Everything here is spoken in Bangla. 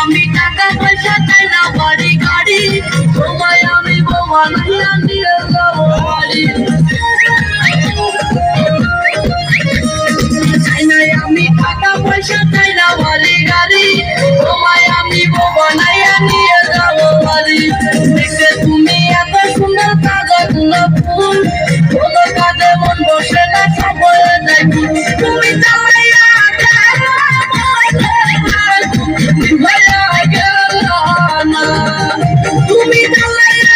আমি টাকা পয়সা চাই না বাড়ি গাড়ি, তোমায় আমি বোমা নাইয়া নিয়ে যাবো বাড়ি। চাই না আমি টাকা পয়সা চাই না বাড়ি গাড়ি, তোমায় আমি বোমা নাইয়া নিয়ে যাবো বাড়ি। দেখতে তুমি এত সুন্দর কাগজ না ফুল, কোনো কাজে মন বসে না সব হয়ে যায় ভুল। তুমি চালাইয়া তুমি চালাইয়া